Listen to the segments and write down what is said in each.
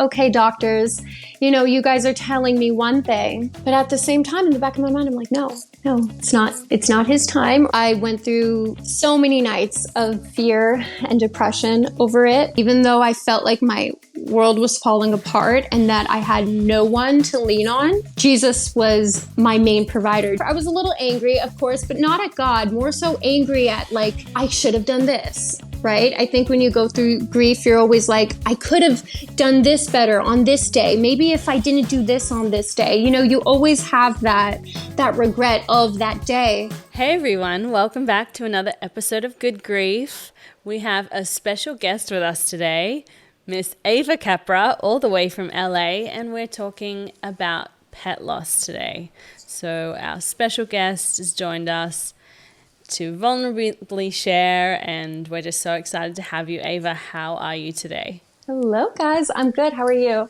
okay, doctors, you guys are telling me one thing, but at the same time, in the back of my mind, I'm like, no, it's not his time. I went through so many nights of fear and depression over it, even though I felt like my world was falling apart and that I had no one to lean on. Jesus was my main provider. I was a little angry, of course, but not at God, more so angry at like, I should have done this. Right? I think when you go through grief, you're always like, I could have done this better on this day. Maybe if I didn't do this on this day, you always have that regret of that day. Hey everyone, welcome back to another episode of Good Grief. We have a special guest with us today, Miss Ava Capra, all the way from LA, and we're talking about pet loss today. So our special guest has joined us to vulnerably share, and we're just so excited to have you. Ava, how are you today? Hello guys, I'm good. How are you?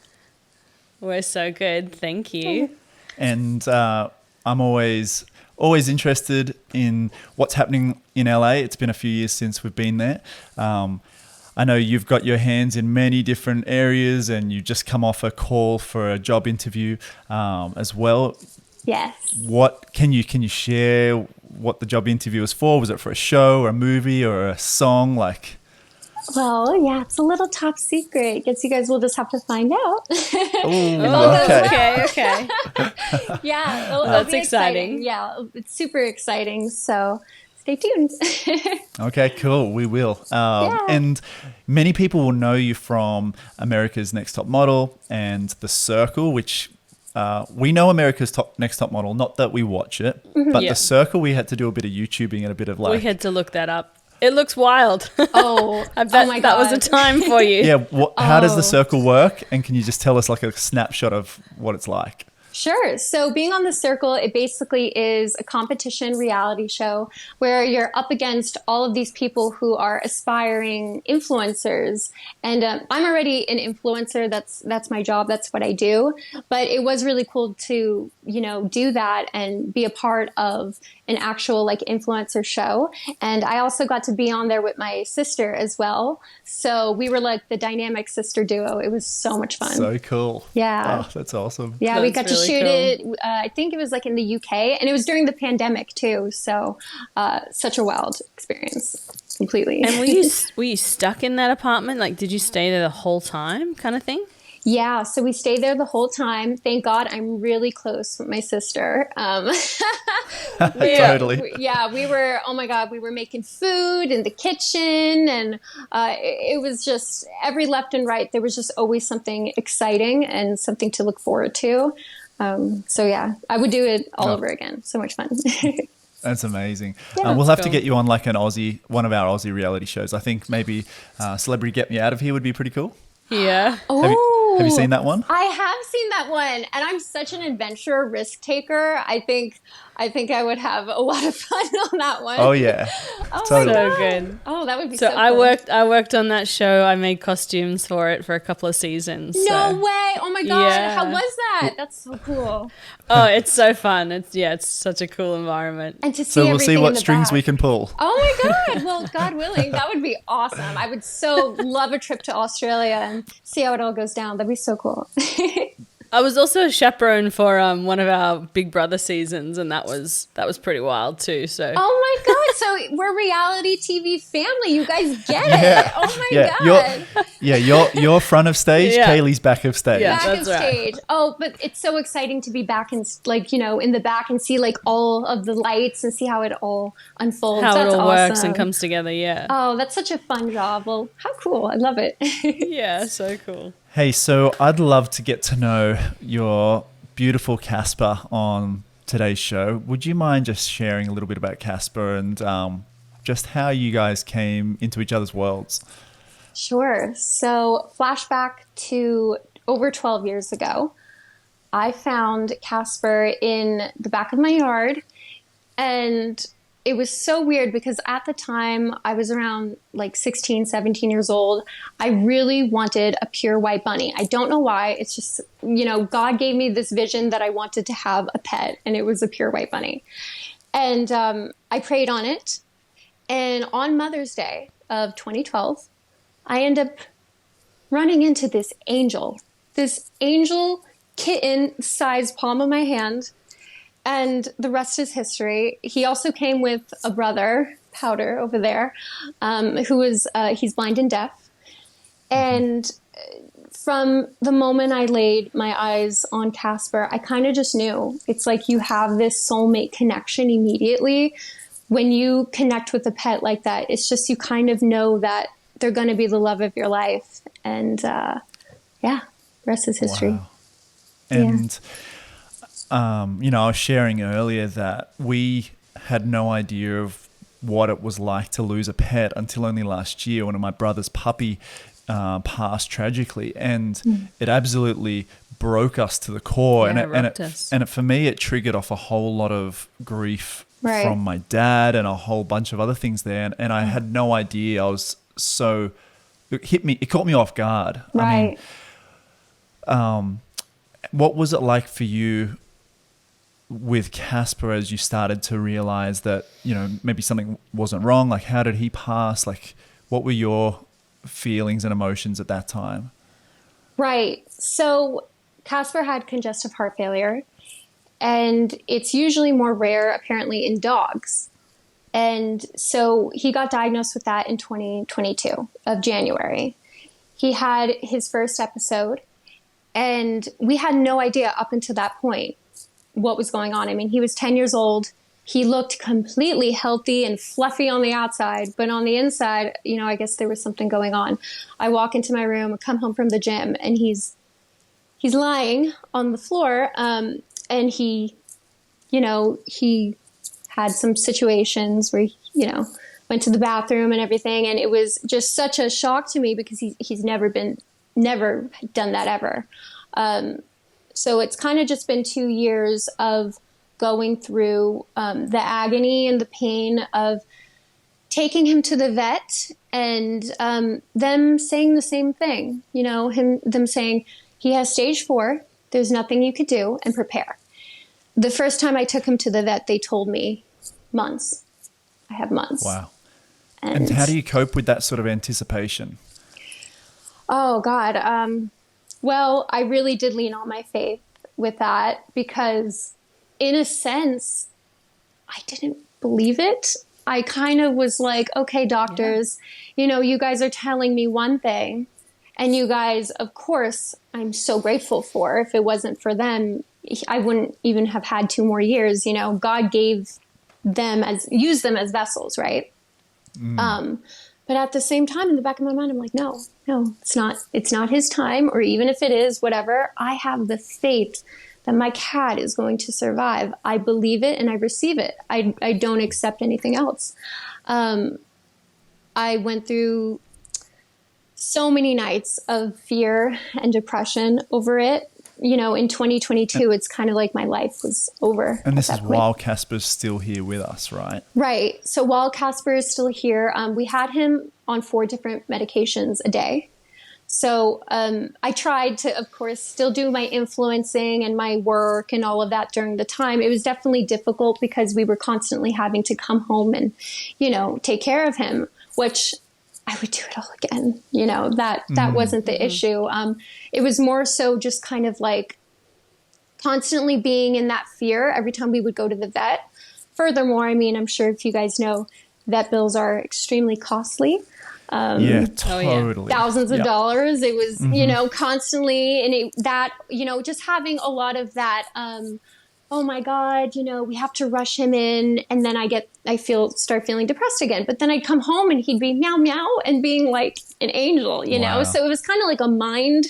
We're so good, thank you. And I'm always interested in what's happening in LA. It's been a few years since we've been there. I know you've got your hands in many different areas, and you just come off a call for a job interview as well. Yes. What can you share what the job interview was for? Was it for a show or a movie or a song? Well, yeah, it's a little top secret. Guess you guys will just have to find out. Okay. Yeah, that's exciting. Yeah, it's super exciting. So stay tuned. Okay, cool. We will. And many people will know you from America's Next Top Model and The Circle, which we know America's Next Top Model, not that we watch it, but The Circle, we had to do a bit of YouTubing and a bit of We had to look that up. It looks wild. Oh, I bet my God. That was a time for you. Yeah. How does The Circle work? And can you just tell us like a snapshot of what it's like? Sure. So being on The Circle, it basically is a competition reality show where you're up against all of these people who are aspiring influencers. And I'm already an influencer. That's my job. That's what I do. But it was really cool to, do that and be a part of an actual like influencer show. And I also got to be on there with my sister as well. So we were like the dynamic sister duo. It was so much fun. So cool. Yeah. Oh, that's awesome. Yeah, that's we got to shoot cool. it. I think it was like in the UK, and it was during the pandemic too. So such a wild experience, completely. And were you stuck in that apartment? Like, did you stay there the whole time, kind of thing? Yeah, so we stayed there the whole time. Thank God I'm really close with my sister. Totally. We were, oh my God, we were making food in the kitchen, and it was just every left and right. There was just always something exciting and something to look forward to. So yeah, I would do it all over again. So much fun. That's amazing. Yeah, we'll have cool. to get you on like one of our Aussie reality shows. I think maybe Celebrity Get Me Out of Here would be pretty cool. Yeah. Have you seen that one? I have seen that one, and I'm such an adventurer, risk taker. I think I would have a lot of fun on that one. Oh yeah, Oh totally. my So God. good. Oh, that would be So so cool. I worked on that show. I made costumes for it for a couple of seasons. No so. way! Oh my God! Yeah. How was that? That's so cool. Oh, it's so fun. It's such a cool environment. And to see So we'll everything see in what the strings back. we can pull. Oh my God! Well, God willing, that would be awesome. I would so love a trip to Australia and see how it all goes down. That'd be so cool. I was also a chaperone for one of our Big Brother seasons, and that was pretty wild too. So Oh my God! So we're reality TV family. You guys get it. Oh my God! You're front of stage. Yeah. Kaylee's back of stage. Yeah. Back That's of right. stage. Oh, but it's so exciting to be back in in the back and see like all of the lights and see how it all unfolds. how That's it all works awesome. and comes together. Yeah. Oh, that's such a fun job. Well, how cool. I love it. Yeah. So cool. Hey, so I'd love to get to know your beautiful Casper on today's show. Would you mind just sharing a little bit about Casper and just how you guys came into each other's worlds? Sure. So flashback to over 12 years ago, I found Casper in the back of my yard, and it was so weird because at the time I was around like 16, 17 years old. I really wanted a pure white bunny. I don't know why. It's just, God gave me this vision that I wanted to have a pet, and it was a pure white bunny. And I prayed on it. And on Mother's Day of 2012, I end up running into this angel this angel kitten sized palm of my hand, and the rest is history. He also came with a brother, Powder, over there, who is, he's blind and deaf. And from the moment I laid my eyes on Casper, I kind of just knew. It's like you have this soulmate connection immediately. When you connect with a pet like that, it's just you kind of know that they're going to be the love of your life. And yeah, rest is history. Wow. And, you know, I was sharing earlier that we had no idea of what it was like to lose a pet until only last year when my brother's puppy passed tragically, and it absolutely broke us to the core. And for me, it triggered off a whole lot of grief from my dad and a whole bunch of other things there. And I had no idea. It caught me off guard. Right. I mean, what was it like for you with Casper as you started to realize that, you know, maybe something wasn't wrong? Like, how did he pass? Like, what were your feelings and emotions at that time? Right. So Casper had congestive heart failure, and it's usually more rare apparently in dogs. And so he got diagnosed with that in 2022 of January. He had his first episode, and we had no idea up until that point what was going on. I mean, he was 10 years old. He looked completely healthy and fluffy on the outside, but on the inside, you know, I guess there was something going on. I walk into my room, come home from the gym, and he's lying on the floor. And he had some situations where he, went to the bathroom and everything. And it was just such a shock to me because he's never done that ever. So it's kind of just been 2 years of going through the agony and the pain of taking him to the vet and them saying the same thing, them saying he has stage 4, there's nothing you could do, and prepare. The first time I took him to the vet, they told me months. I have months. Wow. And how do you cope with that sort of anticipation? Oh, God. Well, I really did lean on my faith with that because, in a sense, I didn't believe it. I kind of was like, okay, doctors, you guys are telling me one thing, and you guys, of course, I'm so grateful for. If it wasn't for them, I wouldn't even have had 2 more years. God used them as vessels, right? But at the same time, in the back of my mind, I'm like, no, it's not his time. Or even if it is, whatever, I have the faith that my cat is going to survive. I believe it and I receive it. I don't accept anything else. I went through so many nights of fear and depression over it. In 2022, it's kind of like my life was over. And this is while Casper's still here with us, right? Right. So while Casper is still here, we had him on 4 different medications a day. So I tried to, of course, still do my influencing and my work and all of that during the time. It was definitely difficult because we were constantly having to come home and, take care of him, which I would do it all again. That wasn't the issue. It was more so just kind of like constantly being in that fear every time we would go to the vet. Furthermore, I mean, I'm sure if you guys know, vet bills are extremely costly. Yeah, totally. Thousands of dollars. It was, constantly, and just having a lot of that, oh my God, we have to rush him in. And then start feeling depressed again. But then I'd come home and he'd be meow, meow and being like an angel, Wow. So it was kind of like a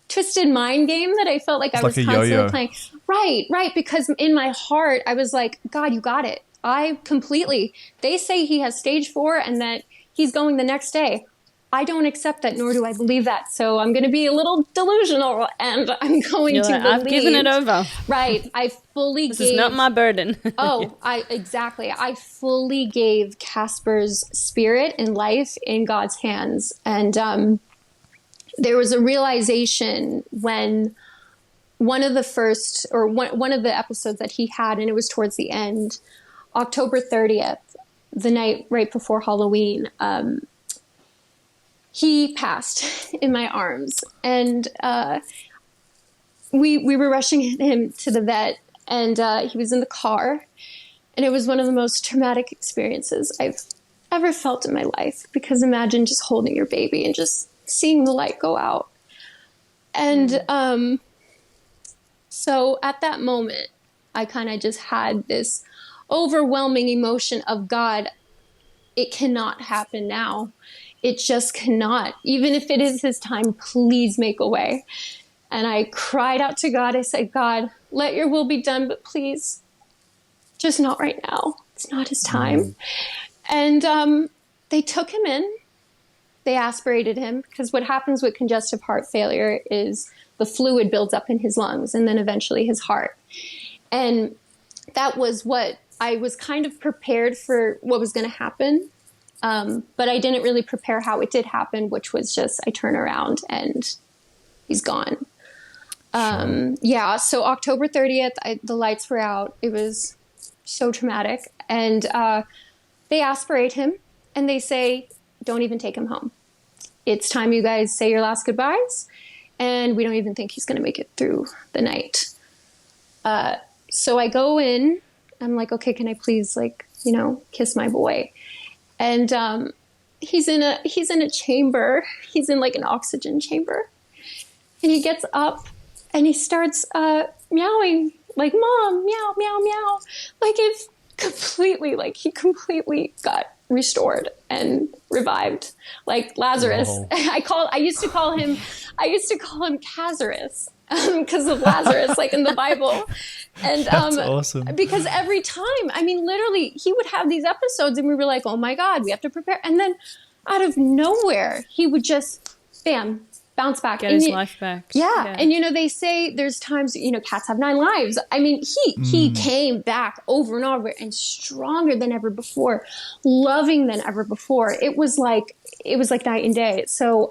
twisted mind game that I felt like I was constantly yo-yo. playing. Right. Because in my heart, I was like, God, you got it. They say he has stage 4 and that he's going the next day. I don't accept that, nor do I believe that. So I'm going to be a little delusional, and I'm going to believe. I've given it over. Right. I fully This is not my burden. Exactly. I fully gave Casper's spirit and life in God's hands. And there was a realization when one of the episodes that he had, and it was towards the end, October 30th, the night right before Halloween, he passed in my arms. And we were rushing him to the vet, and he was in the car, and it was one of the most traumatic experiences I've ever felt in my life, because imagine just holding your baby and just seeing the light go out. And so at that moment, I kind of just had this overwhelming emotion of, God, it cannot happen now. It just cannot. Even if it is his time, please make a way. And I cried out to God. I said, God, let your will be done, but please, just not right now. It's not his time. And they took him in. They aspirated him, because what happens with congestive heart failure is the fluid builds up in his lungs and then eventually his heart. And that was what I was kind of prepared for, what was going to happen. But I didn't really prepare how it did happen, which was just I turn around and he's gone. Yeah. So October 30th, the lights were out. It was so traumatic. And they aspirate him and they say, don't even take him home. It's time you guys say your last goodbyes. And we don't even think he's going to make it through the night. So I go in. I'm like, okay, can I please, kiss my boy? And he's in a chamber. He's in like an oxygen chamber. And he gets up and he starts meowing like, Mom, meow, meow, meow. Like it's completely, he completely got restored and revived, like Lazarus. Whoa. I used to call him Casarus because of Lazarus, like in the Bible. And That's awesome. Because every time, literally, he would have these episodes, and we were like, "Oh my God, we have to prepare." And then, out of nowhere, he would just, bam, bounce back, get his life back. Yeah. And they say there's times, cats have 9 lives. He came back over and over and stronger than ever before, loving than ever before. It was like night and day. So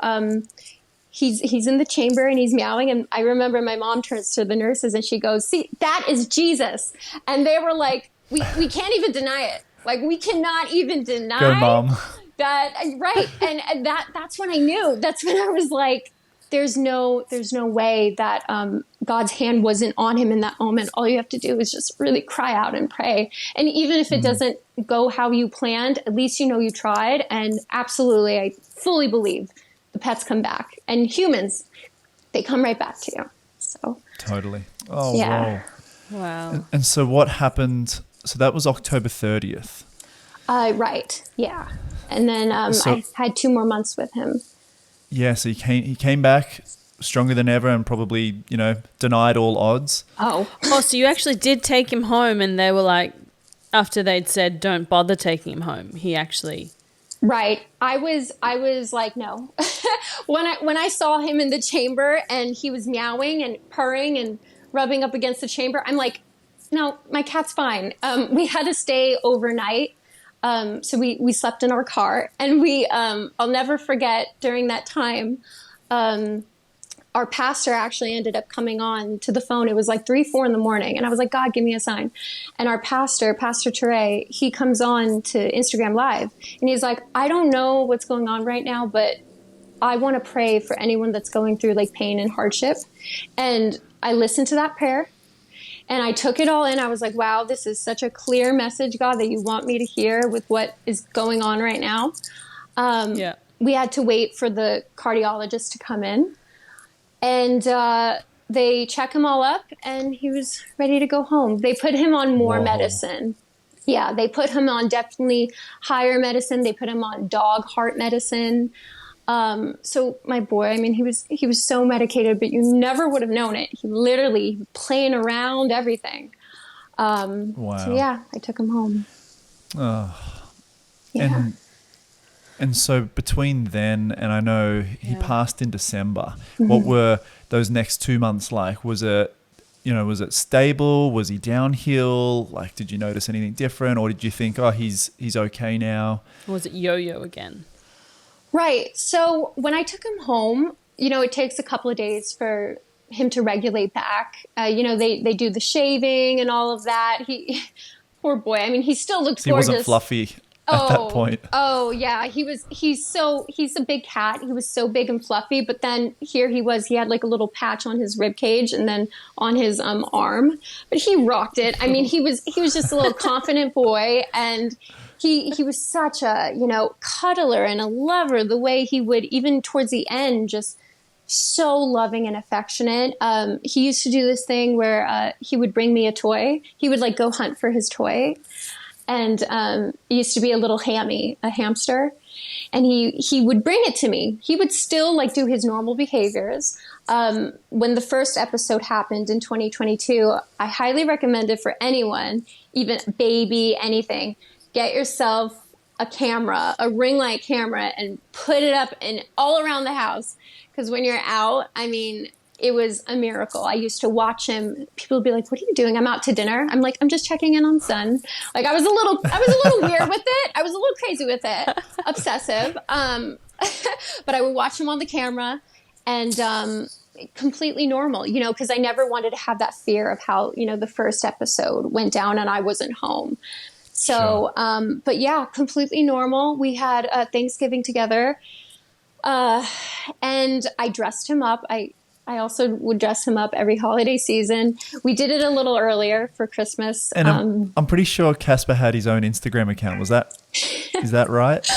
he's in the chamber and he's meowing, and I remember my mom turns to the nurses and she goes, "See, that is Jesus." And they were like, we can't even deny it. Like, we cannot even deny Go, Mom. that. Right. And that's when I knew. That's when I was like, there's no way that God's hand wasn't on him in that moment. All you have to do is just really cry out and pray. And even if it doesn't go how you planned, at least you tried. And absolutely, I fully believe the pets come back. And humans, they come right back to you. So Totally. Oh, yeah. Wow. And so what happened? So that was October 30th. Right. Yeah. And then I had 2 more months with him. Yeah, so he came back stronger than ever and probably, denied all odds. Oh, so you actually did take him home, and they were like, after they'd said, don't bother taking him home, he actually... Right. I was like, no. When I saw him in the chamber and he was meowing and purring and rubbing up against the chamber, I'm like, no, my cat's fine. We had to stay overnight. So we slept in our car, and I'll never forget during that time, our pastor actually ended up coming on to the phone. It was like 3-4 in the morning. And I was like, God, give me a sign. And our Pastor Ture, he comes on to Instagram Live, and he's like, I don't know what's going on right now, but I want to pray for anyone that's going through like pain and hardship. And I listened to that prayer. And I took it all in. I was like, wow, this is such a clear message, God, that you want me to hear with what is going on right now. We had to wait for the cardiologist to come in. And they check him all up, and he was ready to go home. They put him on more medicine. Yeah, they put him on definitely higher medicine. They put him on dog heart medicine. So my boy, he was so medicated, but you never would have known it. He literally playing around everything. Wow. So yeah, I took him home. Yeah. And so between then and I know he passed in December, what were those next 2 months like? Was it stable? Was he downhill? Like, did you notice anything different, or did you think, oh, he's okay now? Or was it yo-yo again? Right. So when I took him home, it takes a couple of days for him to regulate back. They do the shaving and all of that. Poor boy. He still looks gorgeous. He wasn't fluffy. at that point. Oh yeah. He's a big cat. He was so big and fluffy, but then he had like a little patch on his rib cage and then on his arm. But he rocked it. I mean, he was just a little confident boy, and he was such a, cuddler and a lover, the way he would, even towards the end, just so loving and affectionate. He used to do this thing where he would bring me a toy. He would like go hunt for his toy. And it used to be a little hammy, a hamster. And he would bring it to me. He would still like do his normal behaviors. When the first episode happened in 2022, I highly recommend it for anyone, even baby, anything. Get yourself a camera, a ring light camera, and put it up and all around the house. Because when you're out, I mean, it was a miracle. I used to watch him. People would be like, "What are you doing?" "I'm out to dinner." I'm like, "I'm just checking in on son." Like I was a little weird with it. I was a little crazy with it, obsessive. But I would watch him on the camera, and completely normal, because I never wanted to have that fear of how the first episode went down and I wasn't home. So, sure. But yeah, completely normal. We had Thanksgiving together, and I dressed him up. I also would dress him up every holiday season. We did it a little earlier for Christmas. And I'm pretty sure Casper had his own Instagram account. Is that right?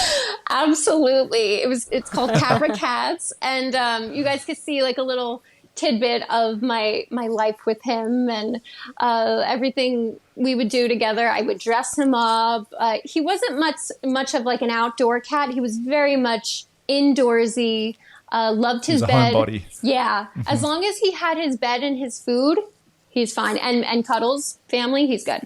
Absolutely. It's called Capra Cats. And you guys could see like a little tidbit of my life with him and everything we would do together. I would dress him up. He wasn't much of like an outdoor cat. He was very much indoorsy. Loved his bed. He's a homebody. Yeah. Mm-hmm. As long as he had his bed and his food, he's fine. And cuddles, family, he's good.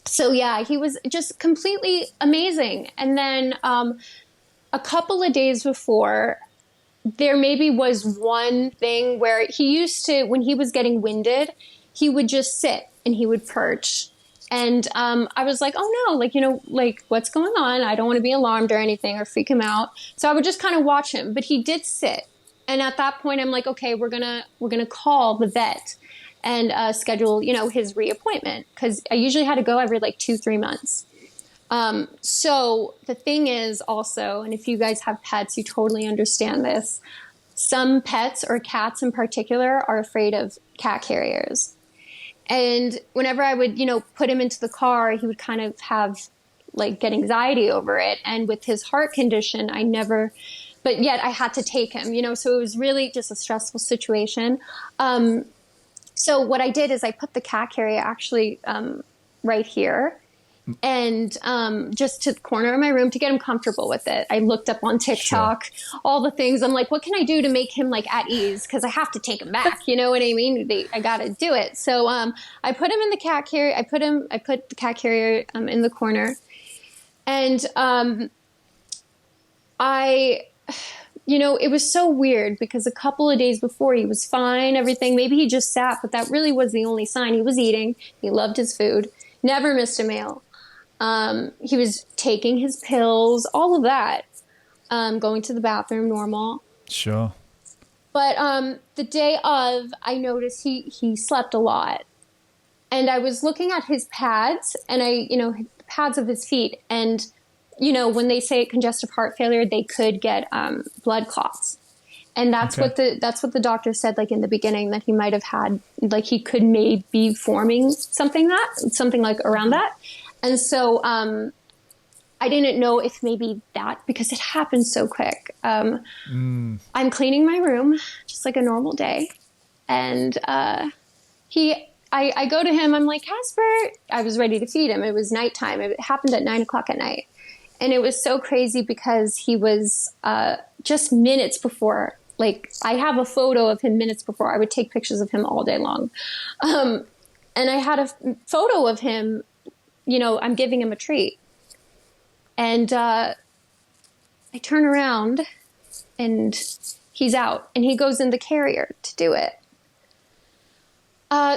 So yeah, he was just completely amazing. And then a couple of days before, there maybe was one thing where he used to, when he was getting winded, he would just sit and he would perch. And I was like, oh no, like what's going on? I don't want to be alarmed or anything or freak him out. So I would just kind of watch him, but he did sit. And at that point, I'm like, okay, we're gonna call the vet and schedule, his reappointment, because I usually had to go every like 2-3 months. So the thing is also, and if you guys have pets, you totally understand this. Some pets, or cats in particular, are afraid of cat carriers. And whenever I would, put him into the car, he would kind of get anxiety over it. And with his heart condition, but yet I had to take him, so it was really just a stressful situation. So what I did is I put the cat carrier actually right here, and just to the corner of my room to get him comfortable with it. I looked up on TikTok, sure, all the things. I'm like, what can I do to make him like at ease? Because I have to take him back. You know what I mean? I got to do it. So I put him in the cat carrier. I put the cat carrier in the corner, and it was so weird because a couple of days before he was fine, everything. Maybe he just sat, but that really was the only sign. He was eating. He loved his food. Never missed a meal. He was taking his pills, all of that, going to the bathroom, normal. Sure. But the day of, I noticed he slept a lot. And I was looking at his pads, and the pads of his feet. And, when they say congestive heart failure, they could get blood clots. And that's okay, what the doctor said, like in the beginning, that he might have had, like he could maybe be forming something like around that. And so I didn't know if maybe that, because it happened so quick. I'm cleaning my room just like a normal day. And I go to him, I'm like, Casper, I was ready to feed him. It was nighttime. It happened at 9:00 at night. And it was so crazy because he was just minutes before, like I have a photo of him minutes before. I would take pictures of him all day long. And I had a photo of him, I'm giving him a treat. And I turn around and he's out, and he goes in the carrier to do it.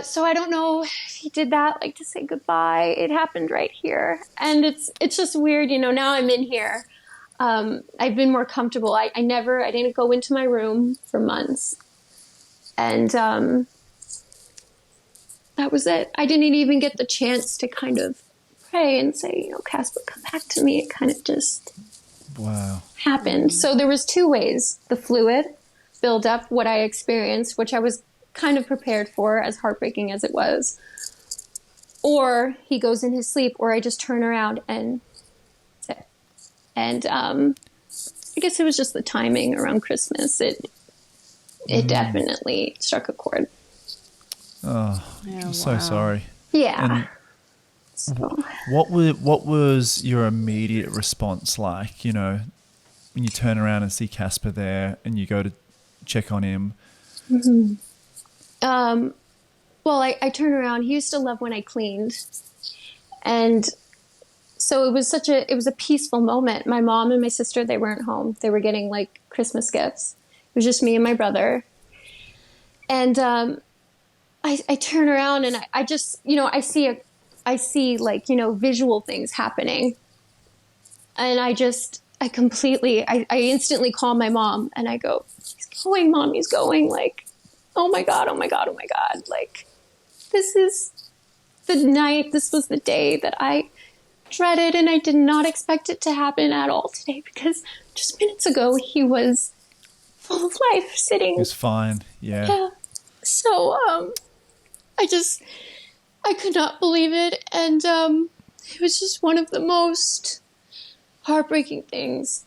So I don't know if he did that, like to say goodbye. It happened right here. And it's just weird, now I'm in here. I've been more comfortable. I didn't go into my room for months. And that was it. I didn't even get the chance to kind of pray and say, you know, Casper, come back to me. It kind of just happened. So there was two ways. The fluid build up, what I experienced, which I was kind of prepared for, as heartbreaking as it was. Or he goes in his sleep, or I just turn around and that's it. And I guess it was just the timing around Christmas. It definitely struck a chord. Oh, I'm so sorry. Yeah. And what was your immediate response like, you know, when you turn around and see Casper there and you go to check on him? Mm-hmm. Well, I turn around. He used to love when I cleaned. And so it was a peaceful moment. My mom and my sister, they weren't home. They were getting like Christmas gifts. It was just me and my brother. And I turn around and I just, you know, I see like, you know, visual things happening. And I instantly call my mom and I go, he's going, Mom, he's going. Like, oh my God. Like, this was the day that I dreaded, and I did not expect it to happen at all today, because just minutes ago he was full of life, sitting. He was fine. Yeah. So, I could not believe it. And, it was just one of the most heartbreaking things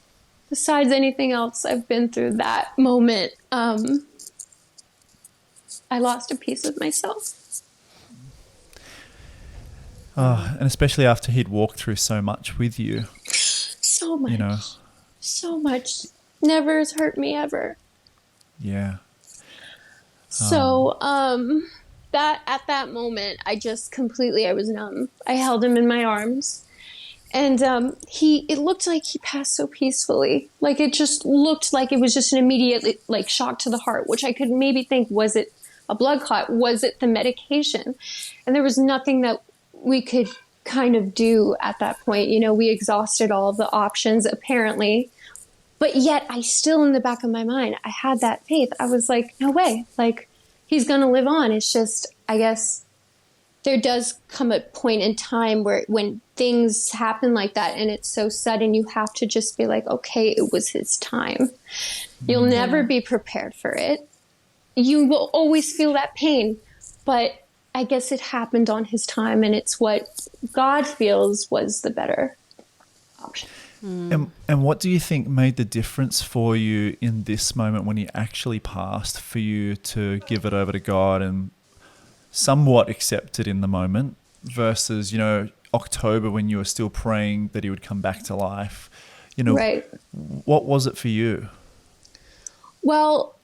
besides anything else I've been through that moment. I lost a piece of myself. Oh, and especially after he'd walked through so much with you. So much. You know. So much. Never has hurt me ever. Yeah. So, that at that moment, I was numb. I held him in my arms, and it looked like he passed so peacefully. Like, it just looked like it was just an immediate like shock to the heart, which I could maybe think, was it a blood clot? Was it the medication? And there was nothing that we could kind of do at that point. You know, we exhausted all of the options apparently, but yet I still, in the back of my mind, I had that faith. I was like, no way, like, he's going to live on. It's just, I guess there does come a point in time where when things happen like that and it's so sudden, you have to just be like, okay, it was his time. You'll never be prepared for it. You will always feel that pain, but I guess it happened on his time, and it's what God feels was the better option. And what do you think made the difference for you in this moment when he actually passed, for you to give it over to God and somewhat accept it in the moment, versus, you know, October when you were still praying that he would come back to life? You know, right. What was it for you? Well,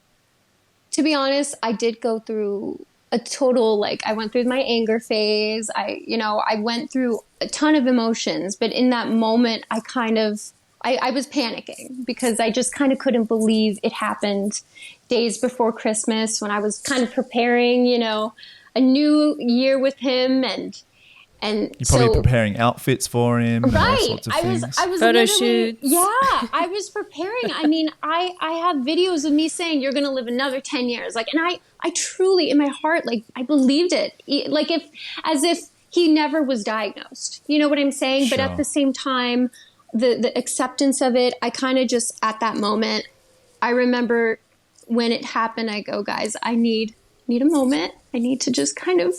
to be honest, I did go through a total, like, I went through my anger phase. I went through a ton of emotions, but in that moment, I was panicking because I just kind of couldn't believe it happened days before Christmas, when I was kind of preparing, you know, a new year with him, and you're probably preparing outfits for him, right? And all sorts of things. I was photo shoots. Yeah, I was preparing. I mean, I have videos of me saying, "You're going to live another 10 years," like, and I truly, in my heart, like, I believed it, like, as if he never was diagnosed. You know what I'm saying? Sure. But at the same time, the acceptance of it, I kind of just, at that moment, I remember when it happened, I go, guys, I need a moment. I need to just kind of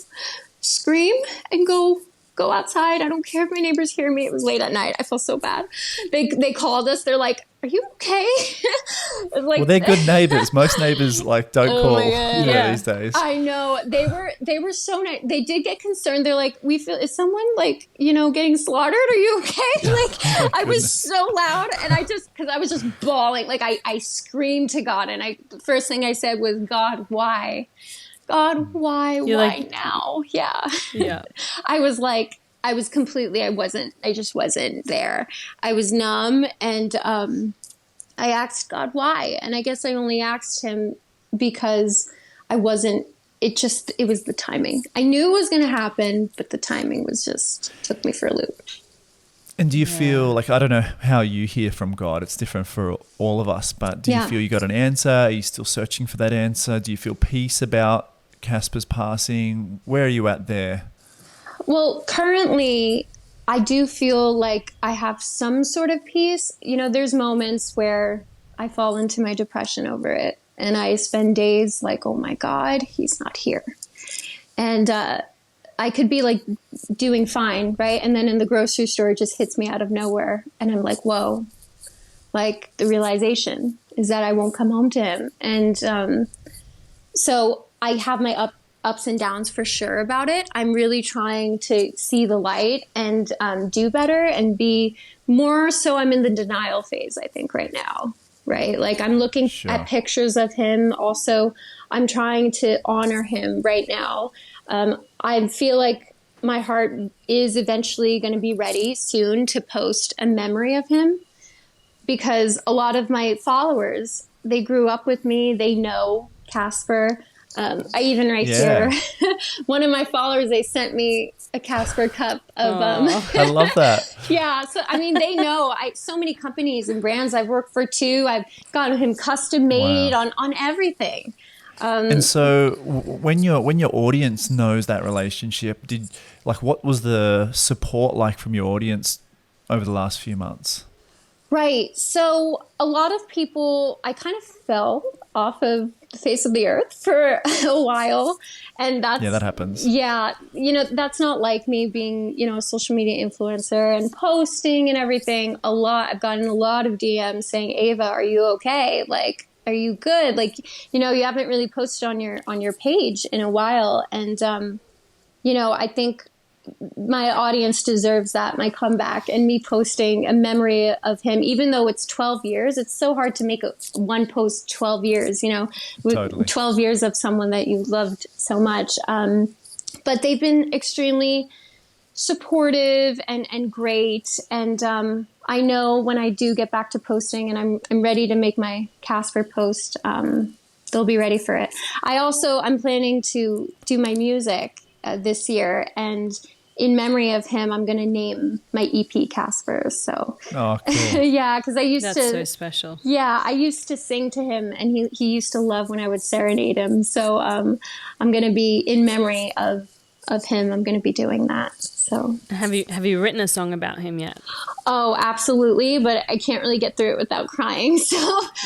scream and go outside. I don't care if my neighbors hear me. It was late at night. I felt so bad. They called us. They're like, "Are you okay?" Like, well, they're good neighbors. Most neighbors don't call these days. I know. They were so nice. They did get concerned. They're like, is someone, like, you know, getting slaughtered? Are you okay? Like, I was so loud, and because I was just bawling. Like, I screamed to God, and the first thing I said was, "God, why? God, why? You're why like, now?" Yeah. Yeah. I just wasn't there. I was numb, and I asked God why. And I guess I only asked him because it was the timing. I knew it was going to happen, but the timing took me for a loop. And do you feel like, I don't know how you hear from God, it's different for all of us, but do you feel you got an answer? Are you still searching for that answer? Do you feel peace about Casper's passing? Where are you at there? Well, currently, I do feel like I have some sort of peace. There's moments where I fall into my depression over it, and I spend days like, oh my God, he's not here. And I could be like doing fine, right? And then in the grocery store, it just hits me out of nowhere. And I'm like, whoa, like the realization is that I won't come home to him. And so I have my ups and downs for sure about it. I'm really trying to see the light and do better and be more. So I'm in the denial phase, I think, right now, right? Like I'm looking at pictures of him. Also, I'm trying to honor him right now. I feel like my heart is eventually going to be ready soon to post a memory of him, because a lot of my followers, they grew up with me. They know Casper. I even here, one of my followers, they sent me a Casper cup of. I love that. Yeah, so I mean, they know. So many companies and brands I've worked for too. I've gotten him custom made on everything. And so, when your audience knows that relationship, what was the support like from your audience over the last few months? Right. So a lot of people, I kind of fell off of the face of the earth for a while. And that happens. Yeah. That's not like me being, a social media influencer and posting and everything. I've gotten a lot of DMs saying, Ava, are you okay? Like, are you good? Like, you haven't really posted on your page in a while. And, I think my audience deserves that, my comeback, and me posting a memory of him, even though it's 12 years. It's so hard to make one post 12 years, Totally. 12 years of someone that you loved so much. But they've been extremely supportive and great. And I know when I do get back to posting and I'm ready to make my Casper post, they'll be ready for it. I'm planning to do my music this year, and in memory of him, I'm going to name my EP Casper. So, oh, cool. Yeah, because That's so special. Yeah, I used to sing to him, and he used to love when I would serenade him. So, I'm going to be in memory of him. I'm going to be doing that. So, have you written a song about him yet? Oh, absolutely, but I can't really get through it without crying. So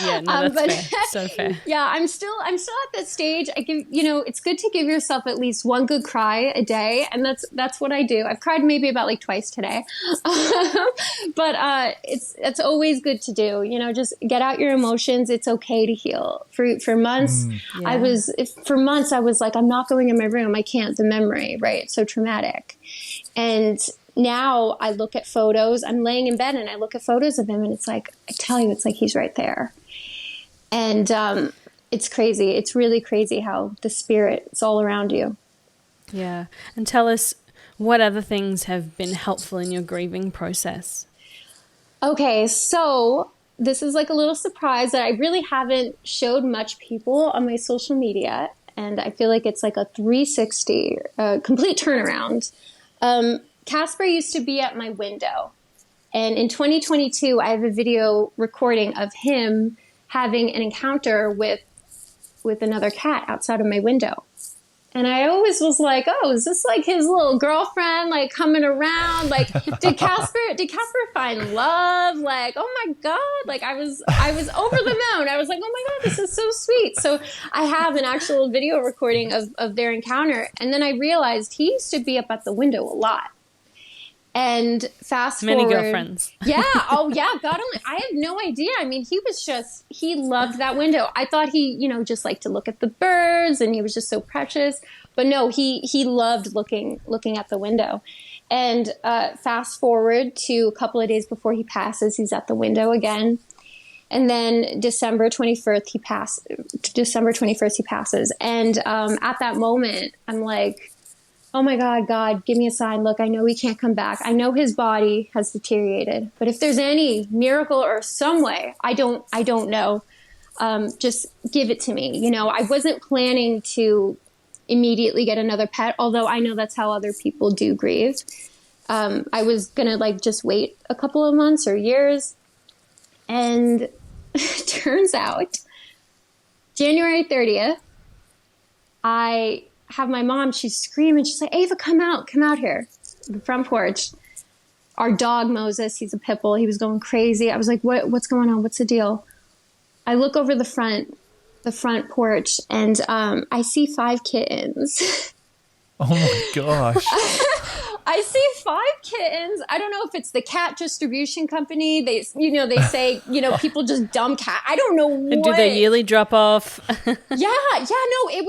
yeah, no, that's fair. So fair. Yeah, I'm still at that stage. It's good to give yourself at least one good cry a day, and that's what I do. I've cried maybe about like twice today, but it's always good to do. Just get out your emotions. It's okay to heal. For months, for months I was like, I'm not going in my room. I can't. The memory, right? It's so traumatic, and now I look at photos. I'm laying in bed and I look at photos of him, and it's like, I tell you, it's like he's right there. And it's crazy. It's really crazy how the spirit is all around you. Yeah. And tell us, what other things have been helpful in your grieving process? Okay, so this is like a little surprise that I really haven't showed much people on my social media. And I feel like it's like a 360, complete turnaround. Casper used to be at my window. And in 2022, I have a video recording of him having an encounter with another cat outside of my window. And I always was like, oh, is this like his little girlfriend, like coming around? Like, did Casper find love? Like, oh my God. Like I was over the moon. I was like, oh my God, this is so sweet. So I have an actual video recording of their encounter. And then I realized he used to be up at the window a lot. And fast forward. Many girlfriends. Yeah. Oh yeah. God only. I have no idea. I mean, he loved that window. I thought he, just liked to look at the birds, and he was just so precious. But no, he loved looking at the window. And fast forward to a couple of days before he passes, he's at the window again. And then December 21st, he passes. And at that moment, I'm like, oh my God, give me a sign. Look, I know he can't come back. I know his body has deteriorated, but if there's any miracle or some way, I don't know. Just give it to me. I wasn't planning to immediately get another pet, although I know that's how other people do grieve. I was going to just wait a couple of months or years. And turns out January 30th, have my mom, she's screaming. She's like, Ava, come out here, the front porch. our dog Moses, he's a pit bull. He was going crazy. I was like, what's going on? What's the deal? I look over the front porch, and I see 5 kittens. Oh my gosh. I see 5 kittens. I don't know if it's the cat distribution company. They say, people just dump cat. I don't know what. And do they yearly drop off? No, it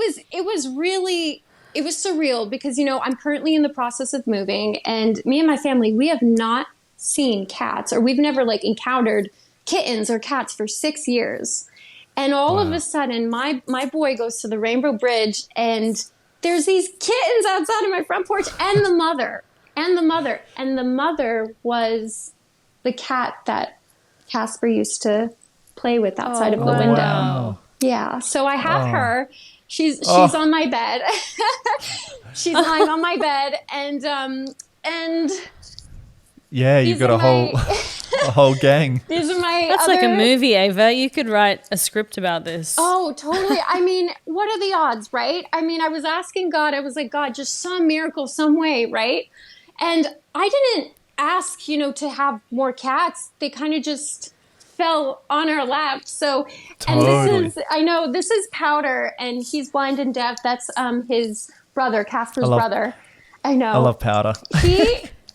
was surreal because, I'm currently in the process of moving, and me and my family, we have not seen cats, or we've never encountered kittens or cats for 6 years. And all of a sudden my boy goes to the Rainbow Bridge, and there's these kittens outside of my front porch, and the mother was the cat that Casper used to play with outside of the window. Wow. Yeah. So I have her. She's on my bed. She's lying on my bed, and yeah, you've got a whole gang. These are my That's like a movie, Ava. You could write a script about this. Oh, totally. I mean, what are the odds, right? I mean, I was asking God, I was like, God, just some miracle, some way, right? And I didn't ask, to have more cats. They kind of just fell on our lap. So, Totally. And this is Powder, and he's blind and deaf. That's his brother, Casper's brother. I know. I love Powder.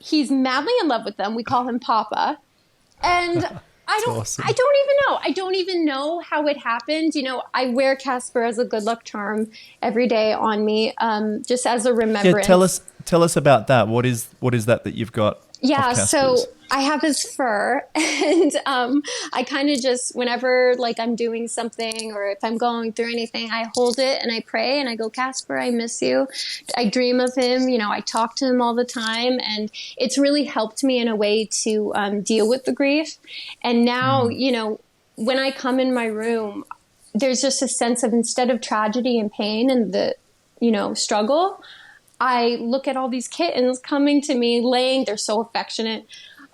He's madly in love with them. We call him Papa. And Awesome. I don't even know how it happened. I wear Casper as a good luck charm every day on me, just as a remembrance. Yeah, tell us about that. What is that you've got? Yeah, so I have his fur, and I kind of just, whenever I'm doing something, or if I'm going through anything, I hold it and I pray and I go, Casper, I miss you. I dream of him. I talk to him all the time, and it's really helped me in a way to deal with the grief. And now, when I come in my room, there's just a sense of, instead of tragedy and pain and the, struggle, I look at all these kittens coming to me, they're so affectionate.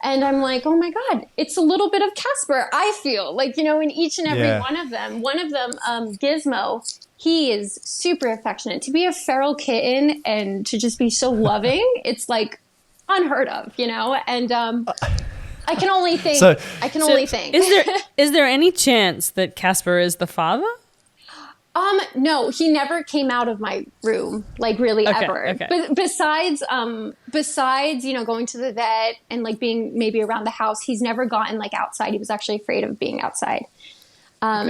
And I'm like, oh my God, it's a little bit of Casper. I feel in each and every one of them. One of them, Gizmo, he is super affectionate. To be a feral kitten and to just be so loving, it's unheard of, and I can only think. Is there any chance that Casper is the father? No, he never came out of my room, really ever. Okay. But besides, going to the vet and being maybe around the house, he's never gotten outside. He was actually afraid of being outside.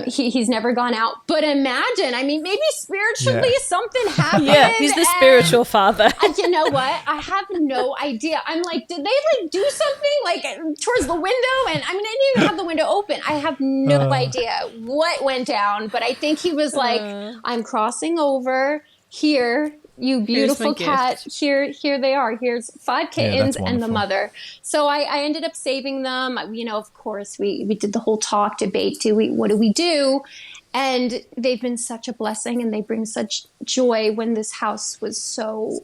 He's never gone out. But imagine, maybe spiritually something happened. Yeah, he's the spiritual father. You know what? I have no idea. I'm like, did they do something towards the window? And I didn't even have the window open. I have no idea what went down. But I think he was I'm crossing over here. You beautiful cat. Here they are. Here's 5 kittens and the mother. So I ended up saving them. Of course, we did the whole talk, debate. What do we do? And they've been such a blessing, and they bring such joy when this house was so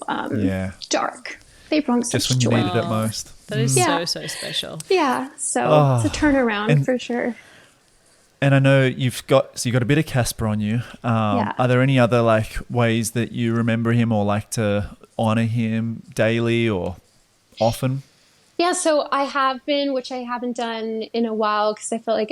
dark. They brought such just when joy. you needed it most. That is so special. Yeah. So it's a turnaround for sure. And I know you've got a bit of Casper on you. Are there any other ways that you remember him or like to honor him daily or often? Yeah, so I have been, which I haven't done in a while because I felt like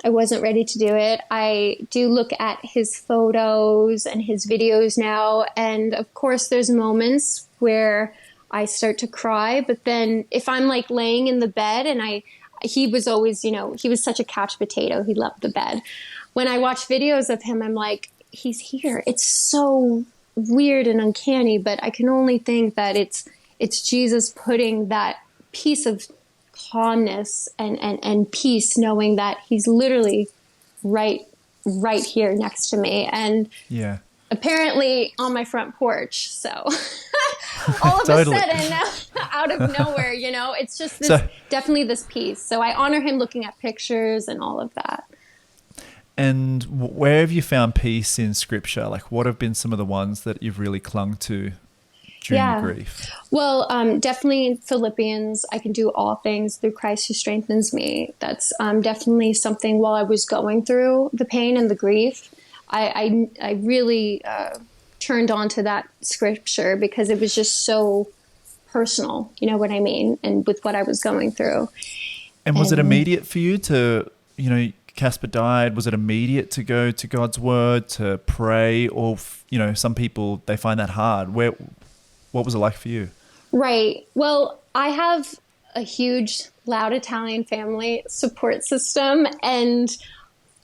I wasn't ready to do it. I do look at his photos and his videos now. And of course, there's moments where I start to cry. But then if I'm laying in the bed and he was always, he was such a couch potato. He loved the bed. When I watch videos of him, I'm like, he's here. It's so weird and uncanny, but I can only think that it's Jesus putting that piece of calmness and peace, knowing that he's literally right here next to me. And apparently on my front porch. So all of a sudden, out of nowhere, it's just definitely this piece. So I honor him looking at pictures and all of that. And where have you found peace in scripture? What have been some of the ones that you've really clung to during your grief? Well, definitely Philippians. I can do all things through Christ who strengthens me. That's definitely something while I was going through the pain and the grief. I really turned on to that scripture because it was just so personal, you know what I mean? And with what I was going through. And was it immediate for you to, Casper died? Was it immediate to go to God's word, to pray? Or, some people, they find that hard. What was it like for you? Right. Well, I have a huge, loud Italian family support system. And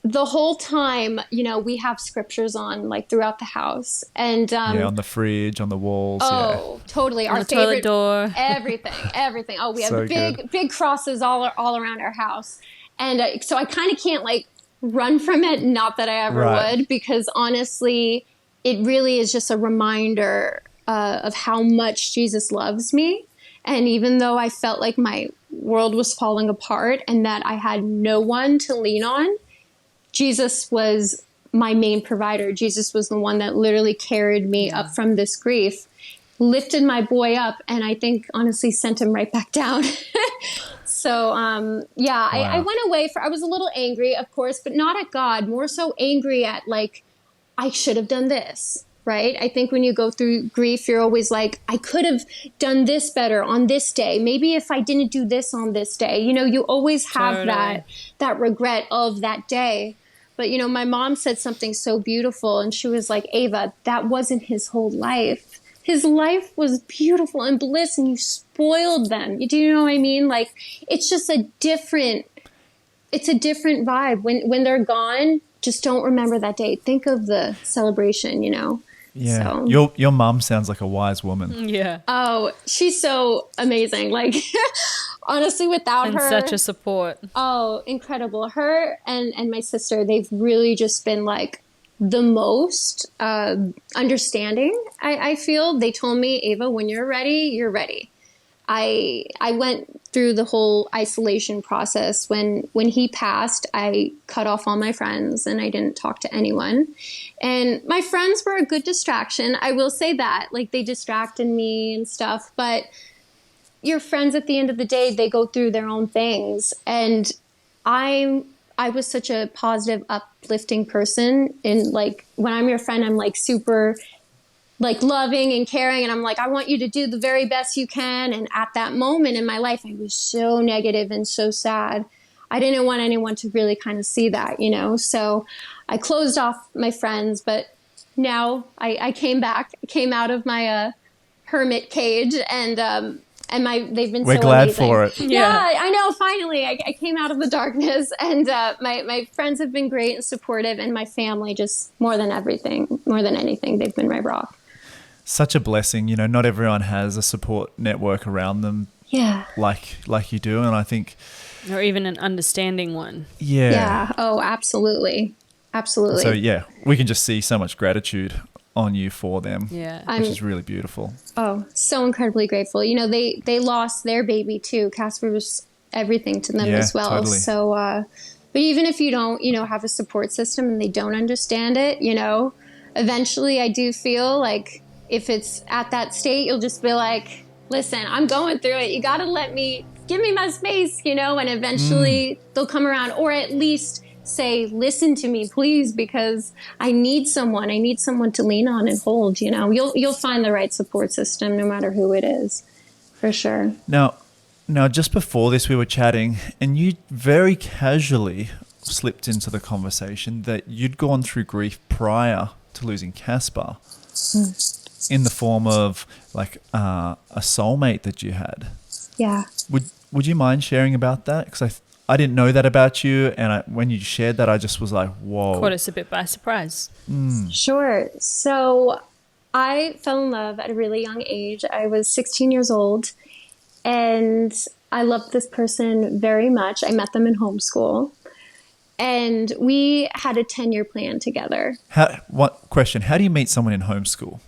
the whole time, we have scriptures on like throughout the house. And on the fridge, on the walls. Oh, totally. On Our the favorite toilet door. Everything. Oh, we have So big crosses all around our house. And so I kind of can't like run from it. Not that I ever would, because honestly, it really is just a reminder of how much Jesus loves me. And even though I felt like my world was falling apart and that I had no one to lean on, Jesus was my main provider. Jesus was the one that literally carried me up from this grief, lifted my boy up, and I think honestly sent him right back down. So, I went away I was a little angry, of course, but not at God, more so angry at like, I should have done this, right? I think when you go through grief, you're always like, I could have done this better on this day. Maybe if I didn't do this on this day, you always have that regret of that day. But, my mom said something so beautiful, and she was like, Ava, that wasn't his whole life. His life was beautiful and bliss, and you spoiled them. Do you know what I mean? Like, it's just a different vibe. When they're gone, just don't remember that day. Think of the celebration, Yeah. So. Your mom sounds like a wise woman. Yeah. Oh, she's so amazing. Like, honestly, without her. And such a support. Oh, incredible. Her and my sister, they've really just been like the most understanding, I feel. They told me, Ava, when you're ready, you're ready. I went through the whole isolation process. When he passed, I cut off all my friends and I didn't talk to anyone. And my friends were a good distraction. I will say that. Like, they distracted me and stuff. But your friends, at the end of the day, they go through their own things. And I was such a positive, uplifting person. And like, when I'm your friend, I'm like super like loving and caring. And I'm like, I want you to do the very best you can. And at that moment in my life, I was so negative and so sad. I didn't want anyone to really kind of see that, So I closed off my friends, but now I came out of my hermit cage, and they've been We're so glad amazing. for it. Yeah, I know. Finally, I came out of the darkness, and my friends have been great and supportive, and my family, just more than anything, they've been my rock. Such a blessing. Not everyone has a support network around them. Yeah. Like you do, and I think. Or even an understanding one. Yeah. Yeah. Oh, absolutely. Absolutely. So we can just see so much gratitude on you for them. Yeah. Which is really beautiful. Oh, so incredibly grateful. They lost their baby too. Casper was everything to them as well. Totally. So, but even if you don't, have a support system and they don't understand it, eventually I do feel like if it's at that state, you'll just be like, listen, I'm going through it. You got to give me my space, and eventually they'll come around, or at least say, listen to me, please, because I need someone to lean on and hold, you'll find the right support system no matter who it is, for sure. Now, just before this, we were chatting and you very casually slipped into the conversation that you'd gone through grief prior to losing Casper in the form of like a soulmate that you had. Yeah. Would you mind sharing about that? Because I didn't know that about you, and when you shared that, I just was like, whoa. Caught us a bit by surprise. Sure. So I fell in love at a really young age. I was 16 years old, and I loved this person very much. I met them in homeschool, and we had a 10-year plan together. What question? How do you meet someone in homeschool?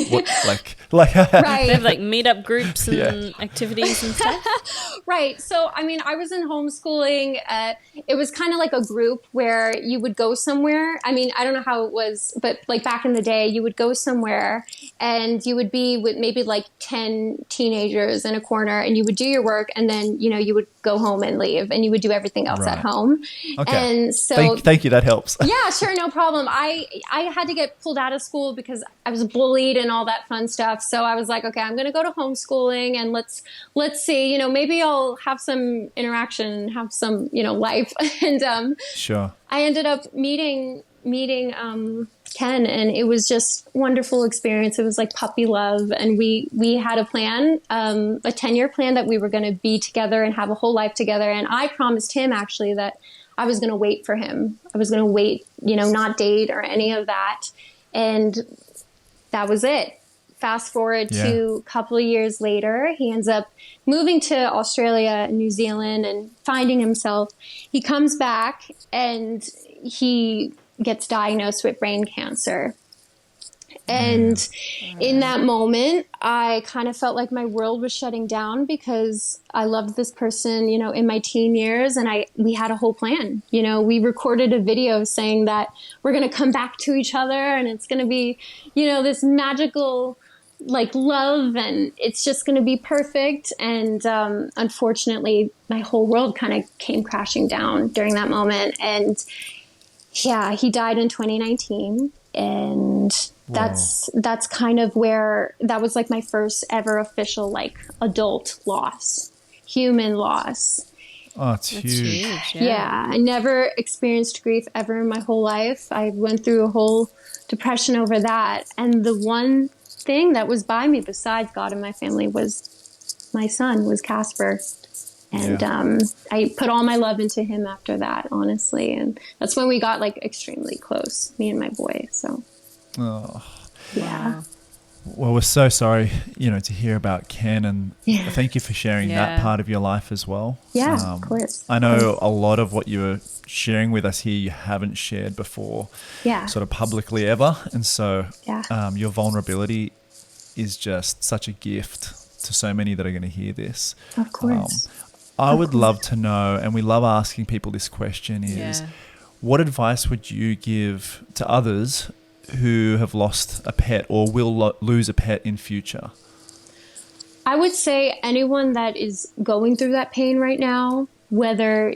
What, like Right. They have like meetup groups and activities and stuff. Right. So, I was in homeschooling. It was kind of like a group where you would go somewhere. I don't know how it was, but like back in the day, you would go somewhere and you would be with maybe like 10 teenagers in a corner, and you would do your work, and then, you would go home and leave, and you would do everything else at home. Okay. And so thank you. That helps. Yeah, sure. No problem. I had to get pulled out of school because I was bullied and all all that fun stuff. So I was like, okay, I'm going to go to homeschooling and let's see, maybe I'll have some interaction, have some, life. And Sure. I ended up meeting Ken, and it was just wonderful experience. It was like puppy love, and we had a plan, a 10-year plan that we were going to be together and have a whole life together. And I promised him actually that I was going to wait for him. I was going to wait, not date or any of that. And that was it. Fast forward to a couple of years later, he ends up moving to Australia and New Zealand and finding himself. He comes back and he gets diagnosed with brain cancer. And in that moment, I kind of felt like my world was shutting down because I loved this person, in my teen years. And we had a whole plan. We recorded a video saying that we're going to come back to each other and it's going to be, this magical like love, and it's just going to be perfect. And unfortunately, my whole world kind of came crashing down during that moment. And yeah, he died in 2019. And that's kind of where that was like my first ever official like adult loss, human loss. Oh, it's huge. Yeah. I never experienced grief ever in my whole life. I went through a whole depression over that. And the one thing that was by me besides God and my family was my son, was Casper. And I put all my love into him after that, honestly. And that's when we got like extremely close, me and my boy. So, yeah. Well, we're so sorry, to hear about Ken, and thank you for sharing that part of your life as well. Yeah, of course. I know a lot of what you were sharing with us here you haven't shared before, sort of publicly ever. And so your vulnerability is just such a gift to so many that are going to hear this. Of course. I would love to know, and we love asking people this question, is what advice would you give to others who have lost a pet or will lose a pet in future? I would say anyone that is going through that pain right now, whether,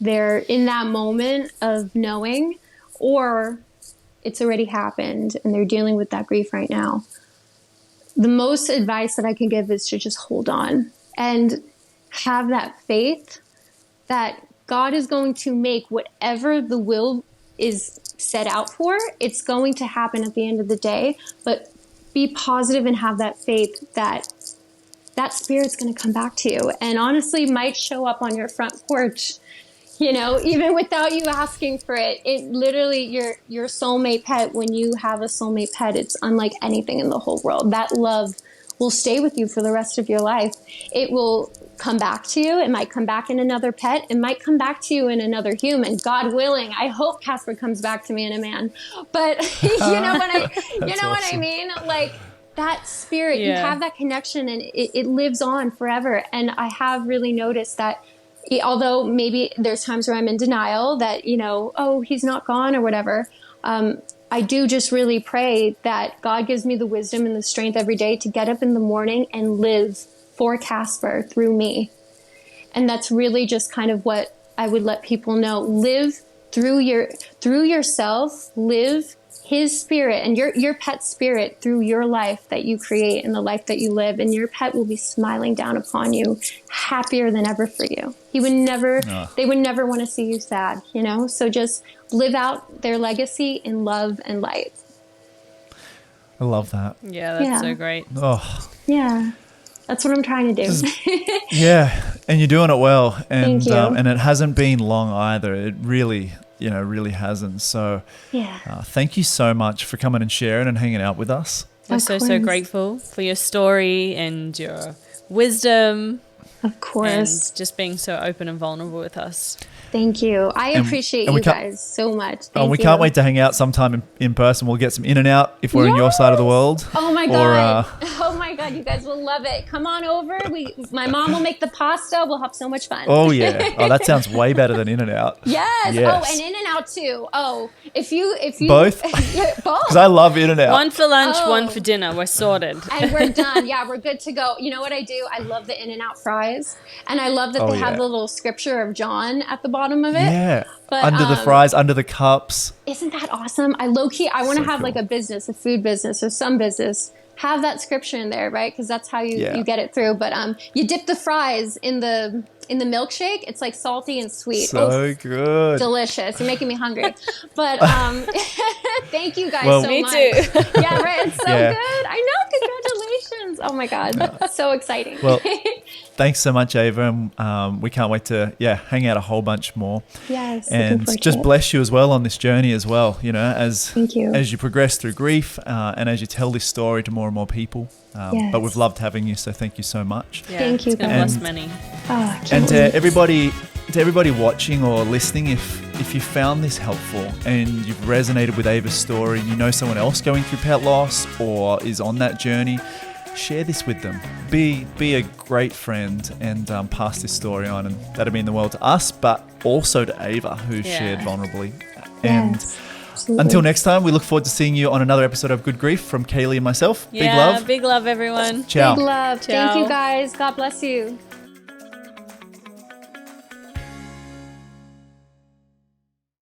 they're in that moment of knowing or it's already happened and they're dealing with that grief right now, the most advice that I can give is to just hold on and have that faith that God is going to make whatever the will is set out for. It's going to happen at the end of the day, but be positive and have that faith that that spirit's going to come back to you, and honestly might show up on your front porch, even without you asking for it. It literally, your soulmate pet, when you have a soulmate pet, it's unlike anything in the whole world. That love will stay with you for the rest of your life. It will come back to you. It might come back in another pet. It might come back to you in another human. God willing, I hope Casper comes back to me in a man. But you know what I mean? Like that spirit, you have that connection, and it lives on forever. And I have really noticed that, although maybe there's times where I'm in denial that, oh, he's not gone or whatever. I do just really pray that God gives me the wisdom and the strength every day to get up in the morning and live for Casper through me. And that's really just kind of what I would let people know. Live through yourself, live his spirit and your pet's spirit through your life that you create and the life that you live. And your pet will be smiling down upon you, happier than ever for you. They would never want to see you sad, So just live out their legacy in love and light. I love that. Yeah, that's so great. Oh, yeah. That's what I'm trying to do. Yeah, and you're doing it well. And Thank you. And it hasn't been long either. It really hasn't. So thank you so much for coming and sharing and hanging out with us. We're so grateful for your story and your wisdom. Of course. And just being so open and vulnerable with us. Thank you. I appreciate you guys so much. Thank we you. can't wait to hang out sometime in person. We'll get some in and out if we're in your side of the world. Oh my God. Oh my God. You guys will love it. Come on over. My mom will make the pasta. We'll have so much fun. Oh yeah. Oh, that sounds way better than in and out. Yes. Oh, and in and out too. Oh, if you both? both. Because I love in and out. One for lunch, one for dinner. We're sorted. And we're done. Yeah, we're good to go. You know what I do? I love the in and out fries. And I love that they have the little scripture of John at the bottom of it. Yeah. But, under the fries, under the cups. Isn't that awesome? I want to have like a business, a food business or some business have that scripture in there, right? Because that's how you Yeah. get it through. But you dip the fries in the milkshake. It's like salty and sweet. So good. Delicious. You're making me hungry. But thank you guys Well, so Me much. too. Yeah, right. It's so Yeah. good. I know. Congratulations. Oh my God. So exciting. Well, thanks so much, Ava. And we can't wait to hang out a whole bunch more. Yes. looking And forward to just it. bless you as well on this journey as well, as Thank you. as you progress through grief and as you tell this story to more and more people. Yes. But we've loved having you, so thank you so much. Yeah, Thank you, It's going to guys. bless many. Oh, I can't And wait. to everybody watching or listening, if you found this helpful and you've resonated with Ava's story, you know someone else going through pet loss or is on that journey, share this with them. Be a great friend and pass this story on, and that'd mean the world to us, but also to Ava, who Yeah. shared vulnerably. And Yes, absolutely. until next time, we look forward to seeing you on another episode of Good Grief from Kaylee and myself. Yeah, Big love. big love, everyone. Ciao. Big love. Thank Ciao. you guys. God bless you.